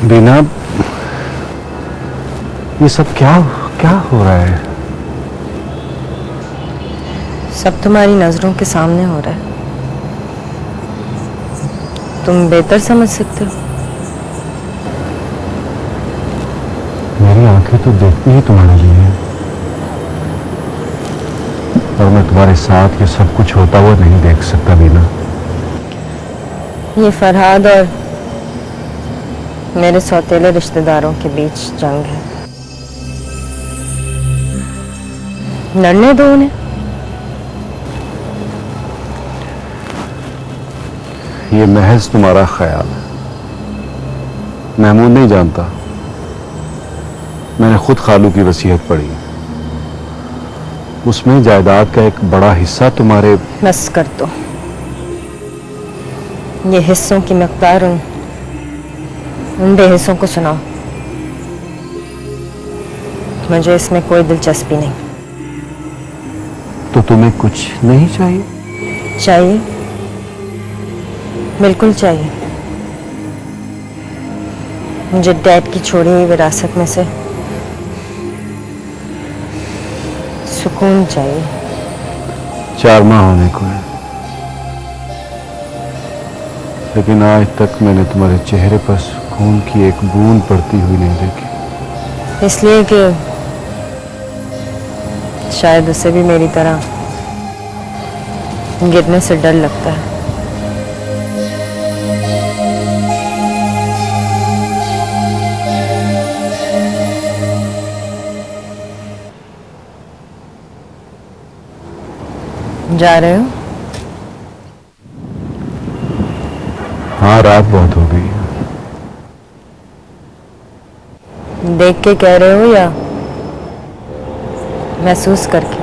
बीना, ये सब क्या क्या हो रहा है? सब तुम्हारी नजरों के सामने हो रहा है। तुम बेहतर समझ सकते हो। मेरी आंखें तो देखती ही तुम्हारे लिए हैं, और मैं तुम्हारे साथ ये सब कुछ होता हुआ नहीं देख सकता बीना। ये फरहाद और मेरे सौतेले रिश्तेदारों के बीच जंग है। लड़ने दो उन्हें। ये महज तुम्हारा ख्याल है। महमूद नहीं जानता, मैंने खुद खालू की वसीयत पढ़ी, उसमें जायदाद का एक बड़ा हिस्सा तुम्हारे। बस कर दो। ये हिस्सों की मकदार उन बेहिस्सों को सुनाओ। मुझे इसमें कोई दिलचस्पी नहीं। तो तुम्हें कुछ नहीं चाहिए? चाहिए, बिल्कुल चाहिए। मुझे डैड की छोड़ी हुई विरासत में से सुकून चाहिए। 4 माह होने को है, लेकिन आज तक मैंने तुम्हारे चेहरे पर सुकून की एक बूंद पड़ती हुई नहीं देखी। इसलिए कि शायद उसे भी मेरी तरह गिरने से डर लगता है। जा रहे हो? हाँ, रात बहुत हो गई। देख के कह रहे हो या महसूस करके?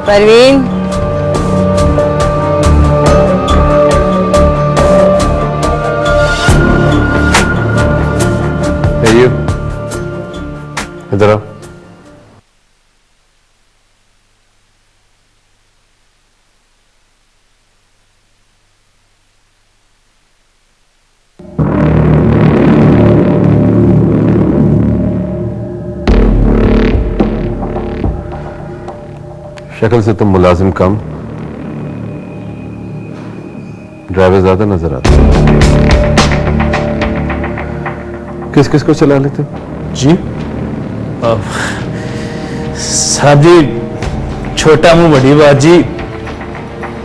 परवीन, इधर आओ। शक्ल से तुम मुलाजिम कम, ड्राइवर ज्यादा नजर आता है। किस किस को चला लेते हो? जी साहब जी, छोटा मुंह बड़ी बात जी।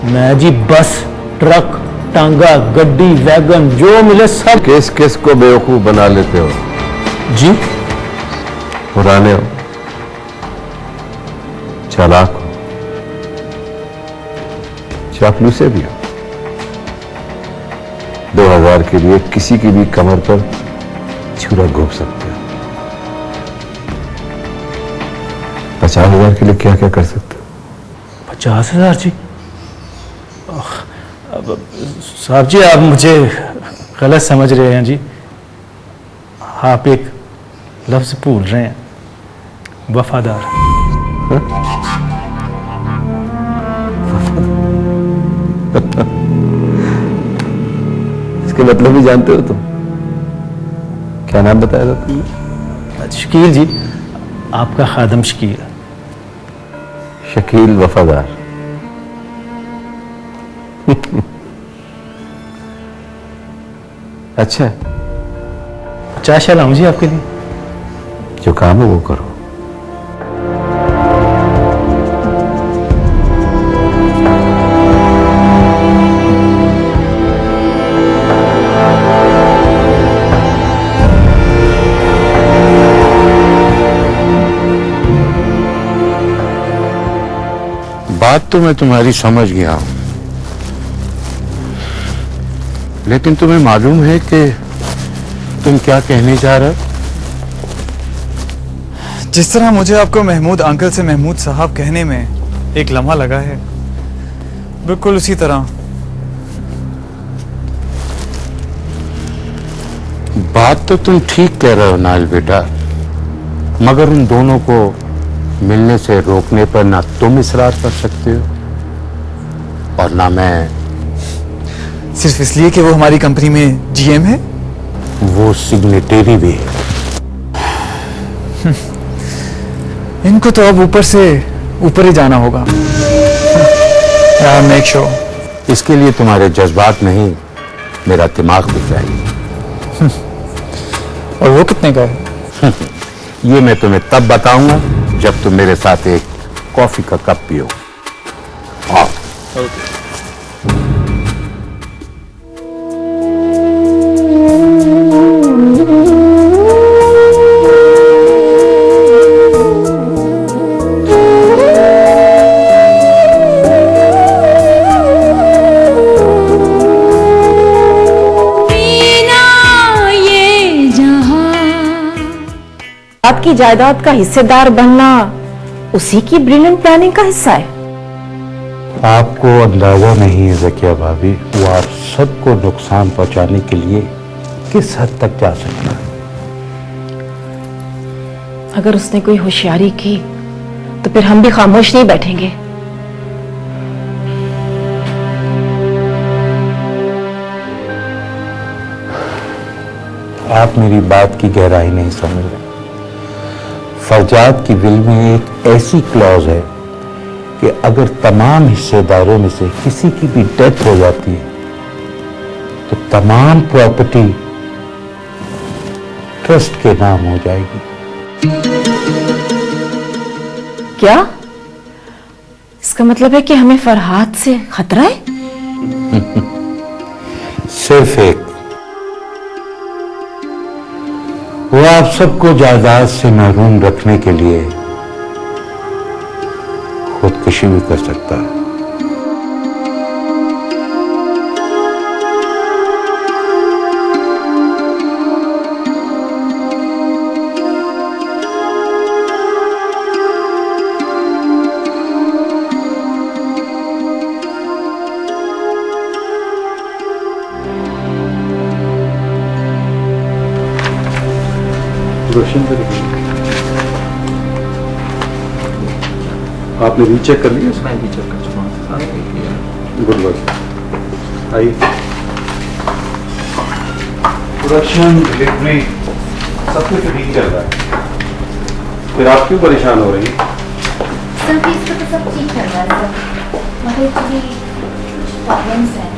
मैं जी बस, ट्रक, टांगा, गड्डी, वैगन जो मिले सब। किस किस को बेवकूफ बना लेते हो? जी पुराने हो, चालाक हो, चापलूसे भी हो। 2000 के लिए किसी की भी कमर पर छुरा घोंप सकते हो। 50,000 के लिए क्या क्या कर सकते हो? 50,000 जी? साहब जी, आप मुझे गलत समझ रहे हैं जी। आप एक लफ्ज भूल रहे हैं, वफादार। इसके मतलब भी जानते हो तुम? क्या नाम बताया था तुमने? शकील जी, आपका खादम शकील। शकील वफादार। अच्छा, चाशा लाऊं जी आपके लिए? जो काम है वो करो। बात तो मैं तुम्हारी समझ गया हूं, लेकिन तुम्हें मालूम है कि तुम क्या कहने जा रहे हो? जिस तरह मुझे आपको महमूद अंकल से महमूद साहब कहने में एक लम्हा लगा है, बिल्कुल उसी तरह बात तो तुम ठीक कह रहे हो नाइल बेटा, मगर उन दोनों को मिलने से रोकने पर ना तुम इसरार कर सकते हो और ना मैं। सिर्फ इसलिए कि वो हमारी कंपनी में जीएम है। वो सिग्नेटरी भी है। इनको तो अब ऊपर से ऊपर ही जाना होगा। Make sure. इसके लिए तुम्हारे जज्बात नहीं, मेरा दिमाग भी चाहिए। और वो कितने का है? ये मैं तुम्हें तब बताऊंगा जब तुम मेरे साथ एक कॉफी का कप पियो। आओ। आपकी जायदाद का हिस्सेदार बनना उसी की ब्रिलियंट प्लानिंग का हिस्सा है। आपको अंदाजा नहीं है ज़किया भाभी, वो आप सबको नुकसान पहुंचाने के लिए किस हद तक जा सकता है। अगर उसने कोई होशियारी की तो फिर हम भी खामोश नहीं बैठेंगे। आप मेरी बात की गहराई नहीं समझ रहे। फरजाद की विल में एक ऐसी क्लॉज है कि अगर तमाम हिस्सेदारों में से किसी की भी डेथ हो जाती है तो तमाम प्रॉपर्टी ट्रस्ट के नाम हो जाएगी। क्या इसका मतलब है कि हमें फरहाद से खतरा है? सिर्फ एक। वो आप सबको जायदाद से महरूम रखने के लिए खुदकुशी भी कर सकता है। आपने रीचेक कर लिया? मैं रीचेक कर चुका हूँ। Good work. आइए। प्रोडक्शन, डिलीवरी सब कुछ ठीक चल रहा है, फिर आप क्यों परेशान हो रही हैं? सर फीस तो सब ठीक चल रहा है सर, मगर एक्चुअली कुछ प्रॉब्लम्स हैं।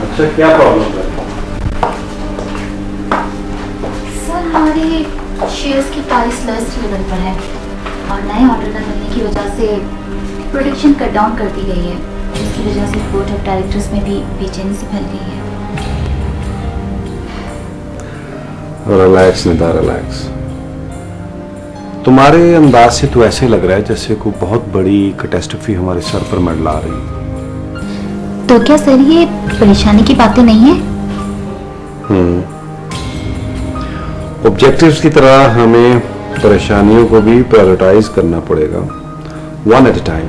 अच्छा, क्या प्रॉब्लम है? सर हमारे शेयर्स की प्राइस लोएस्ट लेवल पर है और नए ऑर्डर न मिलने की वजह से प्रोडक्शन कट डाउन कर दी गई है, जिसकी वजह से बोर्ड ऑफ डायरेक्टर्स में भी बेचैनी से फैल गई है। Relax Nida, relax. तुम्हारे अंदाज से तो ऐसे लग रहा है जैसे कोई बहुत बड़ी कैटास्ट्रोफी हमारे सर पर मंडला रही है। तो क्या सर ये परेशानी की बातें नहीं है? ऑब्जेक्टिव्स की तरह हमें परेशानियों को भी प्रायोरिटाइज करना पड़ेगा, वन एट अ टाइम।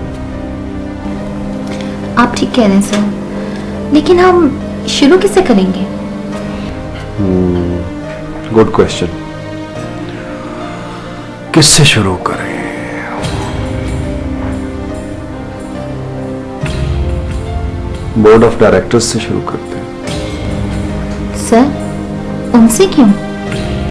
आप ठीक कह रहे हैं सर, लेकिन हम शुरू किससे करेंगे? Good question. किससे शुरू करें? बोर्ड ऑफ डायरेक्टर्स से शुरू करते हैं। सर उनसे क्यों?